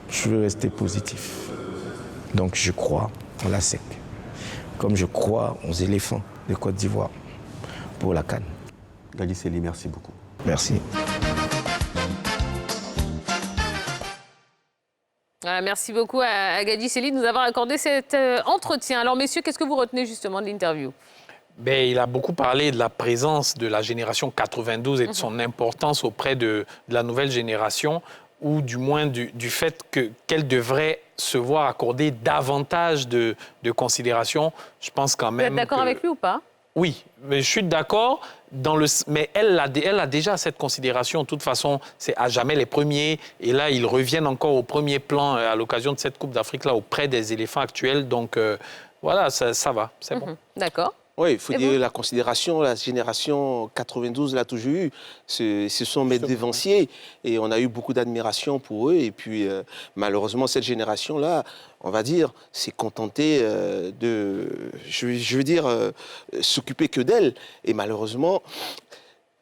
Je veux rester positif. Donc je crois en l'ASEC. Comme je crois aux éléphants de Côte d'Ivoire pour la CAN. Gadji Sely, merci beaucoup. Merci. Voilà, merci beaucoup à Gadji Sely de nous avoir accordé cet entretien. Alors messieurs, qu'est-ce que vous retenez justement de l'interview? Il a beaucoup parlé de la présence de la génération 92 et de son importance auprès de la nouvelle génération, ou du moins du fait qu'elle devrait se voir accorder davantage de considération. Je pense quand même. Vous êtes d'accord avec lui ou pas? Oui, mais je suis d'accord. Mais elle a déjà cette considération. De toute façon, c'est à jamais les premiers. Et là, ils reviennent encore au premier plan à l'occasion de cette Coupe d'Afrique-là auprès des éléphants actuels. Donc, voilà, ça va, c'est bon. D'accord. Oui, il faut dire la considération, la génération 92 l'a toujours eu. Ce sont mes dévanciers et on a eu beaucoup d'admiration pour eux. Et puis, malheureusement, cette génération-là, on va dire, s'est contentée je veux dire, s'occuper que d'elle. Et malheureusement,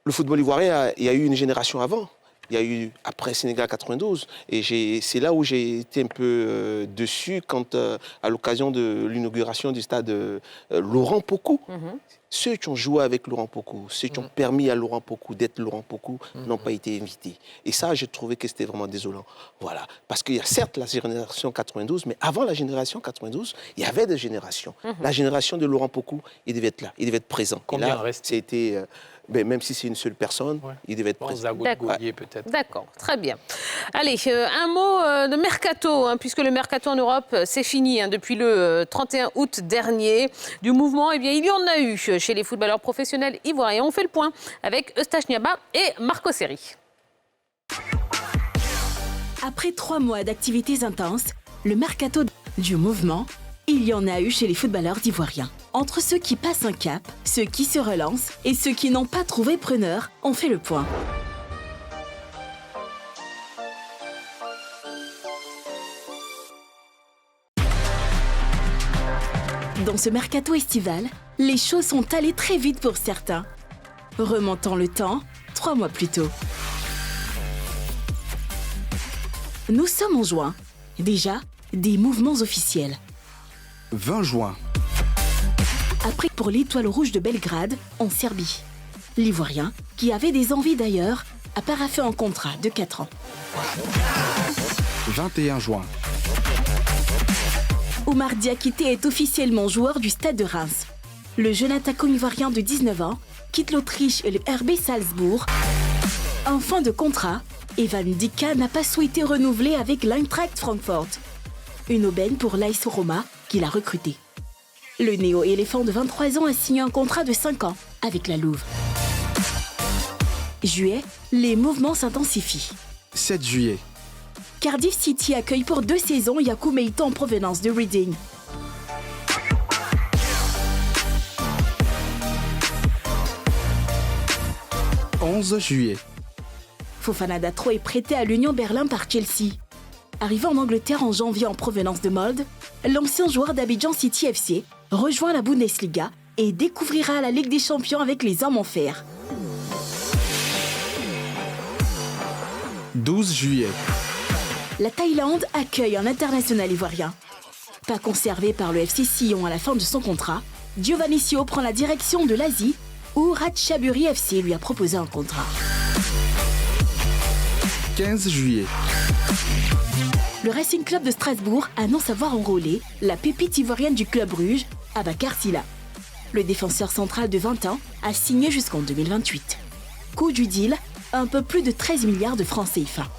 le football ivoirien, il y a eu une génération avant il y a eu après Sénégal 92. Et c'est là où j'ai été un peu dessus quand, à l'occasion de l'inauguration du stade Laurent Pocou. Ceux qui ont joué avec Laurent Pocou, ceux qui ont permis à Laurent Pocou d'être Laurent Pocou, n'ont pas été invités. Et ça, j'ai trouvé que c'était vraiment désolant. Voilà. Parce qu'il y a certes la génération 92, mais avant la génération 92, il y avait des générations. La génération de Laurent Pocou, il devait être là, il devait être présent. Combien reste c'était même si c'est une seule personne, il devait être présent. Peut-être. D'accord, très bien. Allez, un mot de mercato, puisque le mercato en Europe, c'est fini depuis le 31 août dernier. Du mouvement, eh bien, il y en a eu chez les footballeurs professionnels ivoiriens. On fait le point avec Eustache Niaba et Marco Seri. Après 3 mois d'activités intenses, le mercato du mouvement, il y en a eu chez les footballeurs ivoiriens. Entre ceux qui passent un cap, ceux qui se relancent et ceux qui n'ont pas trouvé preneur, on fait le point. Dans ce mercato estival, les choses sont allées très vite pour certains. Remontant le temps, 3 mois plus tôt. Nous sommes en juin. Déjà, des mouvements officiels. 20 juin. Après pour l'Étoile Rouge de Belgrade, en Serbie. L'Ivoirien, qui avait des envies d'ailleurs, a paraphé un contrat de 4 ans. 21 juin. Oumar Diakité est officiellement joueur du Stade de Reims. Le jeune attaquant ivoirien de 19 ans quitte l'Autriche et le RB Salzbourg. En fin de contrat, Evan Dika n'a pas souhaité renouveler avec l'Eintracht Francfort. Une aubaine pour l'AS Roma qui l'a recruté. Le néo-éléphant de 23 ans a signé un contrat de 5 ans avec la Louve. Juillet, les mouvements s'intensifient. 7 juillet. Cardiff City accueille pour 2 saisons Yakou Meito en provenance de Reading. « 11 juillet. Fofana Datro est prêté à l'Union Berlin par Chelsea. Arrivé en Angleterre en janvier en provenance de Molde, l'ancien joueur d'Abidjan City FC rejoint la Bundesliga et découvrira la Ligue des Champions avec les hommes en fer. 12 juillet. La Thaïlande accueille un international ivoirien. Pas conservé par le FC Sion à la fin de son contrat, Giovanni Sio prend la direction de l'Asie où Ratchaburi FC lui a proposé un contrat. 15 juillet. Le Racing Club de Strasbourg annonce avoir enrôlé la pépite ivoirienne du club Bruges, Abakar Silla. Le défenseur central de 20 ans a signé jusqu'en 2028. Coût du deal, un peu plus de 13 milliards de francs CFA.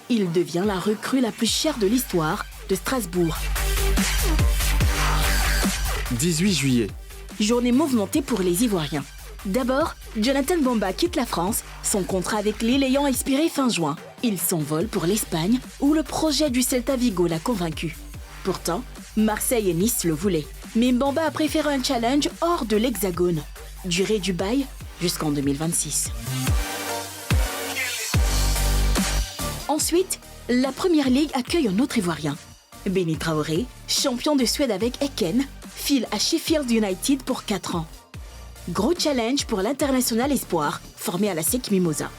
Il devient la recrue la plus chère de l'histoire de Strasbourg. 18 juillet. Journée mouvementée pour les Ivoiriens. D'abord, Jonathan Bamba quitte la France, son contrat avec Lille ayant expiré fin juin. Il s'envole pour l'Espagne, où le projet du Celta Vigo l'a convaincu. Pourtant, Marseille et Nice le voulaient. Mais Bamba a préféré un challenge hors de l'Hexagone. Durée du bail jusqu'en 2026. Ensuite, la Première Ligue accueille un autre Ivoirien. Benny Traoré, champion de Suède avec Eken, file à Sheffield United pour 4 ans. Gros challenge pour l'international espoir, formé à la SEC Mimosa.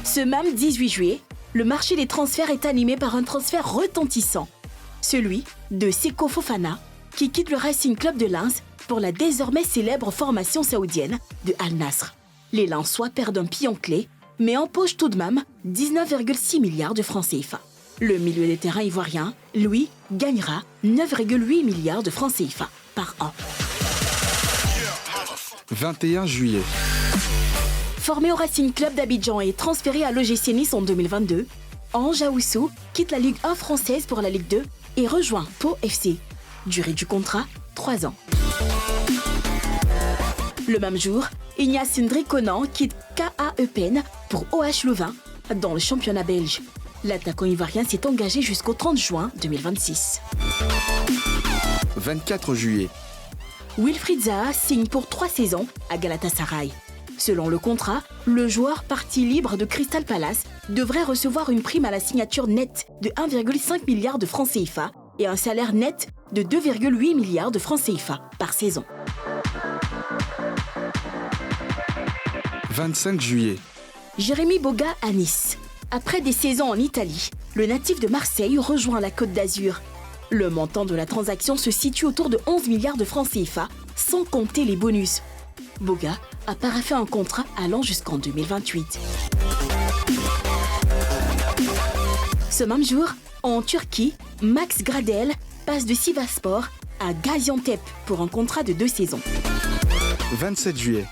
Ce même 18 juillet, le marché des transferts est animé par un transfert retentissant. Celui de Seko Fofana, qui quitte le Racing Club de Lens pour la désormais célèbre formation saoudienne de Al Nasr. Les Lensois perdent un pion clé, mais empochent tout de même 19,6 milliards de francs CFA. Le milieu des terrains ivoirien, lui, gagnera 9,8 milliards de francs CFA par an. 21 juillet. Formé au Racing Club d'Abidjan et transféré à l'OGC Nice en 2022, Ange Aoussou quitte la Ligue 1 française pour la Ligue 2 et rejoint Pau FC. Durée du contrat, 3 ans. Le même jour, Ignace Ndrikonan quitte KA Eupen pour OH Louvain dans le championnat belge. L'attaquant ivoirien s'est engagé jusqu'au 30 juin 2026. 24 juillet. Wilfried Zaha signe pour 3 saisons à Galatasaray. Selon le contrat, le joueur parti libre de Crystal Palace devrait recevoir une prime à la signature nette de 1,5 milliard de francs CFA et un salaire net de 2,8 milliards de francs CFA par saison. 25 juillet. Jérémy Boga à Nice. Après des saisons en Italie, le natif de Marseille rejoint la Côte d'Azur. Le montant de la transaction se situe autour de 11 milliards de francs CFA, sans compter les bonus. Boga a paraphé un contrat allant jusqu'en 2028. Ce même jour, en Turquie, Max Gradel passe de Sivasspor à Gaziantep pour un contrat de 2 saisons. 27 juillet.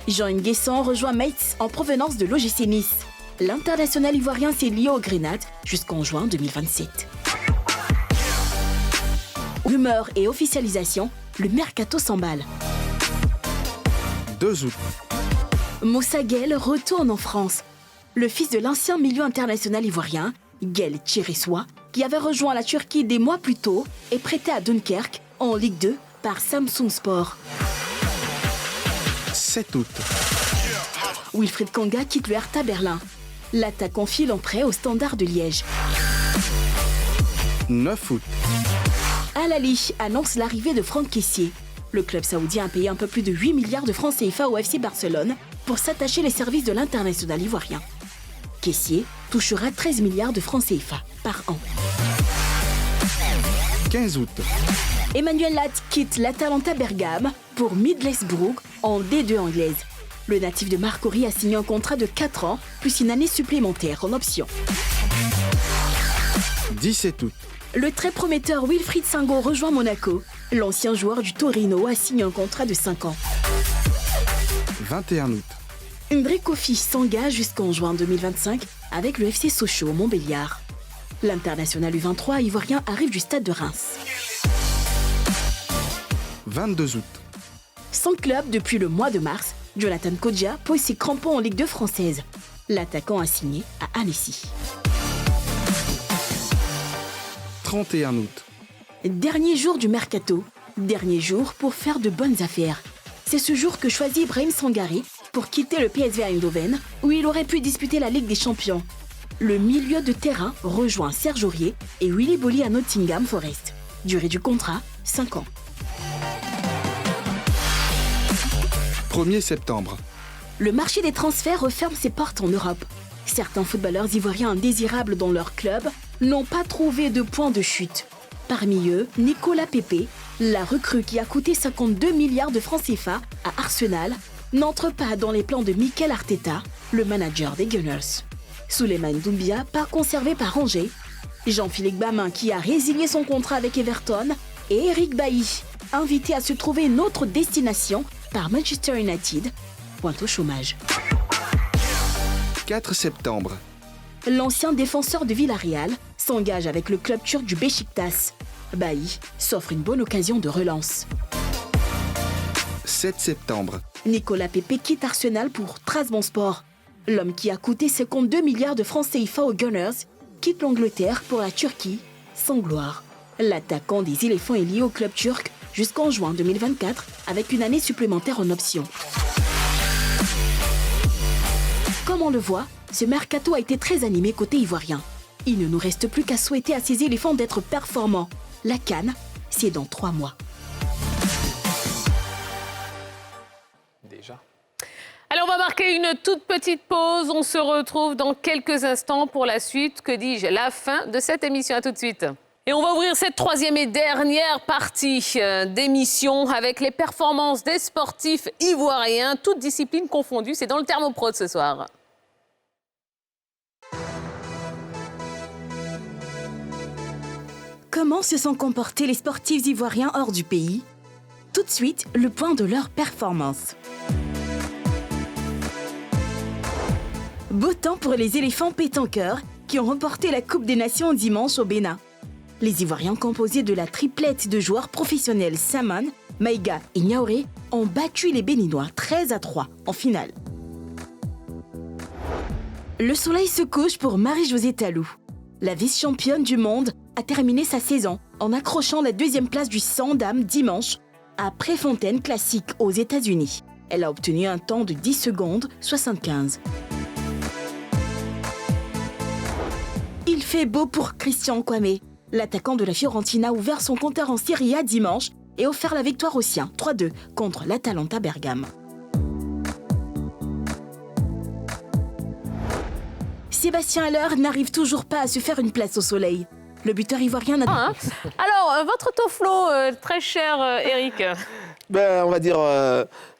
Jean Nguessan rejoint Metz en provenance de l'OGC Nice. L'international ivoirien s'est lié aux Grenades jusqu'en juin 2027. Rumeurs et officialisation, le mercato s'emballe. 2 août. Moussa Guel retourne en France. Le fils de l'ancien milieu international ivoirien, Guel Chirissoua, qui avait rejoint la Turquie des mois plus tôt, est prêté à Dunkerque en Ligue 2 par Samsung Sport. 7 août. Wilfried Kanga quitte le Hertha Berlin. L'attaquant file en prêt au Standard de Liège. 9 août. Al Ahly annonce l'arrivée de Franck Kessié. Le club saoudien a payé un peu plus de 8 milliards de francs CFA au FC Barcelone pour s'attacher les services de l'international ivoirien. Kessié touchera 13 milliards de francs CFA par an. 15 août. Emmanuel Lat quitte l'Atalanta Bergame pour Middlesbrough en D2 anglaise. Le natif de Marcory a signé un contrat de 4 ans plus une année supplémentaire en option. 17 août. Le très prometteur Wilfried Sango rejoint Monaco. L'ancien joueur du Torino a signé un contrat de 5 ans. 21 août. Ndré Kofi s'engage jusqu'en juin 2025 avec le FC Sochaux Montbéliard. L'international U23 ivoirien arrive du stade de Reims. 22 août. Sans club depuis le mois de mars, Jonathan Kodja pose ses crampons en Ligue 2 française. L'attaquant a signé à Annecy. 31 août. Dernier jour du mercato, dernier jour pour faire de bonnes affaires. C'est ce jour que choisit Brahim Sangare pour quitter le PSV Eindhoven, où il aurait pu disputer la Ligue des Champions. Le milieu de terrain rejoint Serge Aurier et Willy Bolly à Nottingham Forest. Durée du contrat, 5 ans. 1er septembre. Le marché des transferts referme ses portes en Europe. Certains footballeurs ivoiriens indésirables dans leur club n'ont pas trouvé de point de chute. Parmi eux, Nicolas Pepe, la recrue qui a coûté 52 milliards de francs CFA à Arsenal, n'entre pas dans les plans de Mikel Arteta, le manager des Gunners. Souleymane Doumbia, pas conservé par Angers. Jean-Philippe Bamin, qui a résilié son contrat avec Everton. Et Eric Bailly, invité à se trouver une autre destination par Manchester United, pointe au chômage. 4 septembre. L'ancien défenseur de Villarreal s'engage avec le club turc du Beşiktaş. Bailly s'offre une bonne occasion de relance. 7 septembre. Nicolas Pepe quitte Arsenal pour Trabzonspor. L'homme qui a coûté 52 milliards de francs CFA aux Gunners quitte l'Angleterre pour la Turquie sans gloire. L'attaquant des éléphants est lié au club turc jusqu'en juin 2024 avec une année supplémentaire en option. Comme on le voit, ce mercato a été très animé côté ivoirien. Il ne nous reste plus qu'à souhaiter à ces éléphants d'être performants. La CAN, c'est dans 3 mois. Déjà. Allez, on va marquer une toute petite pause. On se retrouve dans quelques instants pour la suite. Que dis-je? La fin de cette émission. À tout de suite. Et on va ouvrir cette 3e et dernière partie d'émission avec les performances des sportifs ivoiriens, toutes disciplines confondues. C'est dans le Thermoprod ce soir. Comment se sont comportés les sportifs ivoiriens hors du pays? Tout de suite, le point de leur performance. Beau temps pour les éléphants pétanqueurs qui ont remporté la Coupe des Nations dimanche au Bénin. Les Ivoiriens composés de la triplette de joueurs professionnels Saman, Maïga et Niaoré ont battu les Béninois 13-3 en finale. Le soleil se couche pour Marie-Josée Talou. La vice-championne du monde a terminé sa saison en accrochant la 2e place du 100 dames dimanche à Préfontaine Classique aux États-Unis. Elle a obtenu un temps de 10 secondes 75. Il fait beau pour Christian Kwame. L'attaquant de la Fiorentina a ouvert son compteur en Serie A dimanche et offert la victoire aux siens 3-2 contre l'Atalanta Bergame. Sébastien Haller n'arrive toujours pas à se faire une place au soleil. Le buteur ivoirien n'a... Alors, votre Toflo, très cher Eric. On va dire...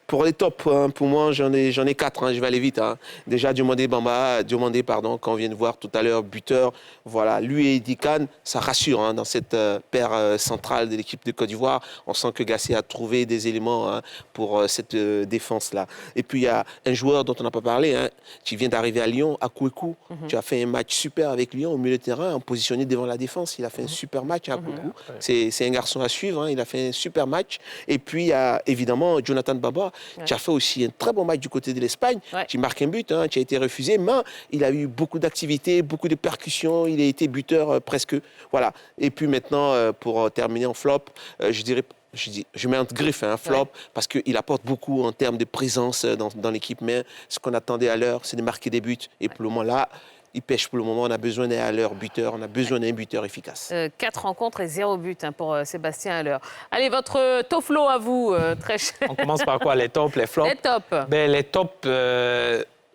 Pour les tops, pour moi, j'en ai 4, je vais aller vite. Déjà, Diomandé, quand on vient de voir tout à l'heure, buteur, voilà, lui et Eddie Kane, ça rassure dans cette paire centrale de l'équipe de Côte d'Ivoire. On sent que Gassé a trouvé des éléments pour cette défense-là. Et puis, il y a un joueur dont on n'a pas parlé, qui vient d'arriver à Lyon, Akouekou. Tu as fait un match super avec Lyon au milieu de terrain, en positionné devant la défense. Il a fait un super match à Akouekou. C'est un garçon à suivre, il a fait un super match. Et puis, il y a évidemment Jonathan Bamba, qui a fait aussi un très bon match du côté de l'Espagne, qui marque un but, qui a été refusé, mais il a eu beaucoup d'activités, beaucoup de percussions, il a été buteur presque. Voilà. Et puis maintenant, pour terminer en flop, je mets entre griffes un flop, parce qu'il apporte beaucoup en termes de présence dans l'équipe, mais ce qu'on attendait à l'heure, c'est de marquer des buts. Et pour le moment là, il pêche pour le moment, on a besoin d'un Haller buteur, on a besoin d'un buteur efficace. 4 rencontres et 0 but pour Sébastien Haller. Allez, votre Toflo à vous, très cher. On commence par quoi? Les tops, les flops? Les tops. Les tops,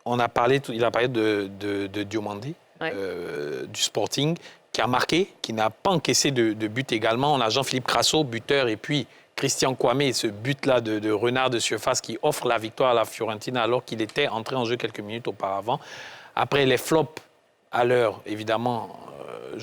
il a parlé de Diomandé, du Sporting, qui a marqué, qui n'a pas encaissé de but également. On a Jean-Philippe Crasso, buteur, et puis Christian Kwame, ce but-là de renard de surface qui offre la victoire à la Fiorentina alors qu'il était entré en jeu quelques minutes auparavant. Après, les flops, à l'heure, évidemment,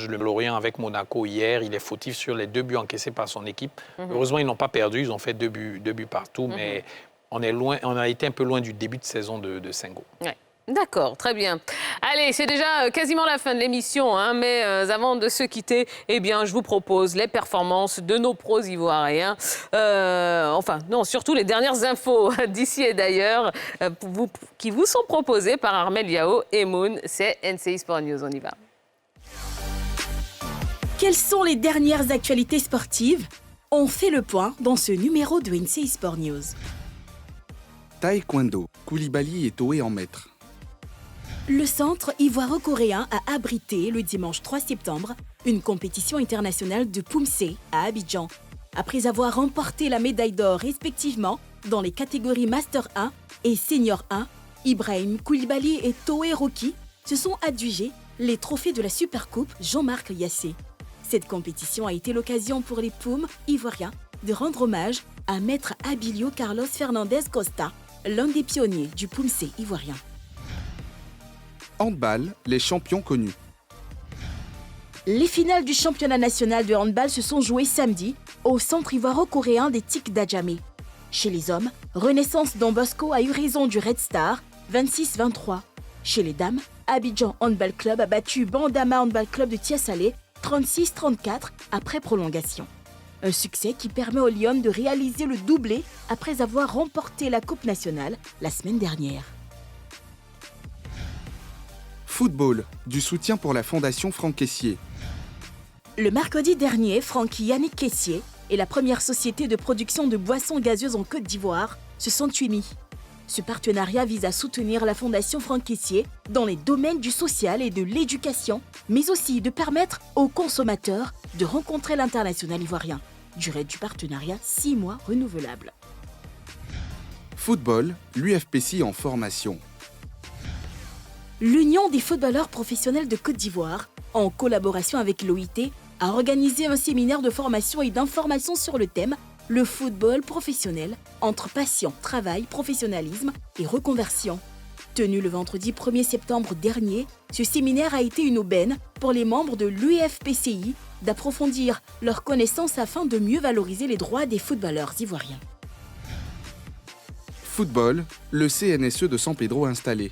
Lorient avec Monaco hier, il est fautif sur les 2 buts encaissés par son équipe. Heureusement, ils n'ont pas perdu, ils ont fait 2 buts partout, mais on a été un peu loin du début de saison de Sengo. Ouais. D'accord, très bien. Allez, c'est déjà quasiment la fin de l'émission, mais avant de se quitter, je vous propose les performances de nos pros ivoiriens. Surtout les dernières infos d'ici et d'ailleurs, qui vous sont proposées par Armel Yao et Moon. C'est NCI Sport News, on y va. Quelles sont les dernières actualités sportives? On fait le point dans ce numéro de NCI Sport News. Taekwondo, Koulibaly et Toé en maître. Le centre ivoiro-coréen a abrité le dimanche 3 septembre une compétition internationale de Poomsae à Abidjan. Après avoir remporté la médaille d'or respectivement dans les catégories Master 1 et Senior 1, Ibrahim Koulibaly et Toé Roki se sont adjugés les trophées de la Supercoupe Jean-Marc Yassé. Cette compétition a été l'occasion pour les Poums ivoiriens de rendre hommage à Maître Abilio Carlos Fernandez Costa, l'un des pionniers du Poomsae ivoirien. Handball, les champions connus. Les finales du championnat national de handball se sont jouées samedi au centre ivoiro-coréen des Tics d'Adjamé. Chez les hommes, Renaissance Don Bosco a eu raison du Red Star, 26-23. Chez les dames, Abidjan Handball Club a battu Bandama Handball Club de Tiasalé, 36-34 après prolongation. Un succès qui permet aux Lions de réaliser le doublé après avoir remporté la Coupe nationale la semaine dernière. Football, du soutien pour la Fondation Franck Caissier. Le mercredi dernier, Franck Yannick Caissier et la première société de production de boissons gazeuses en Côte d'Ivoire se sont unis. Ce partenariat vise à soutenir la Fondation Franck Caissier dans les domaines du social et de l'éducation, mais aussi de permettre aux consommateurs de rencontrer l'international ivoirien. Durée du partenariat, 6 mois renouvelables. Football, l'UFPC en formation. L'Union des footballeurs professionnels de Côte d'Ivoire, en collaboration avec l'OIT, a organisé un séminaire de formation et d'information sur le thème « Le football professionnel entre passion, travail, professionnalisme et reconversion ». Tenu le vendredi 1er septembre dernier, ce séminaire a été une aubaine pour les membres de l'UFPCI d'approfondir leurs connaissances afin de mieux valoriser les droits des footballeurs ivoiriens. Football, le CNSE de San Pedro installé.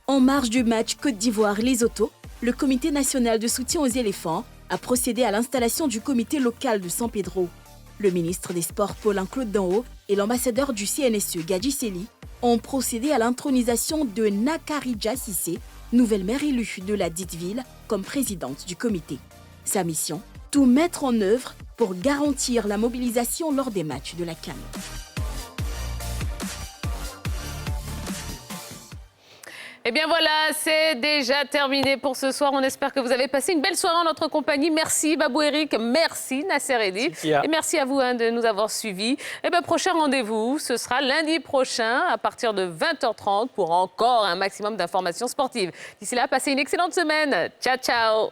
En marge du match Côte d'Ivoire-Lesotho, le Comité national de soutien aux éléphants a procédé à l'installation du comité local de San Pedro. Le ministre des Sports Paulin-Claude Danho et l'ambassadeur du CNSE Gadji Seli ont procédé à l'intronisation de Nakarija Sissé, nouvelle maire élue de la dite ville, comme présidente du comité. Sa mission, tout mettre en œuvre pour garantir la mobilisation lors des matchs de la CAN. Eh bien voilà, c'est déjà terminé pour ce soir. On espère que vous avez passé une belle soirée en notre compagnie. Merci Babou Eric, merci Nasser Eddy. Et merci à vous de nous avoir suivis. Eh bien, prochain rendez-vous, ce sera lundi prochain à partir de 20h30 pour encore un maximum d'informations sportives. D'ici là, passez une excellente semaine. Ciao, ciao.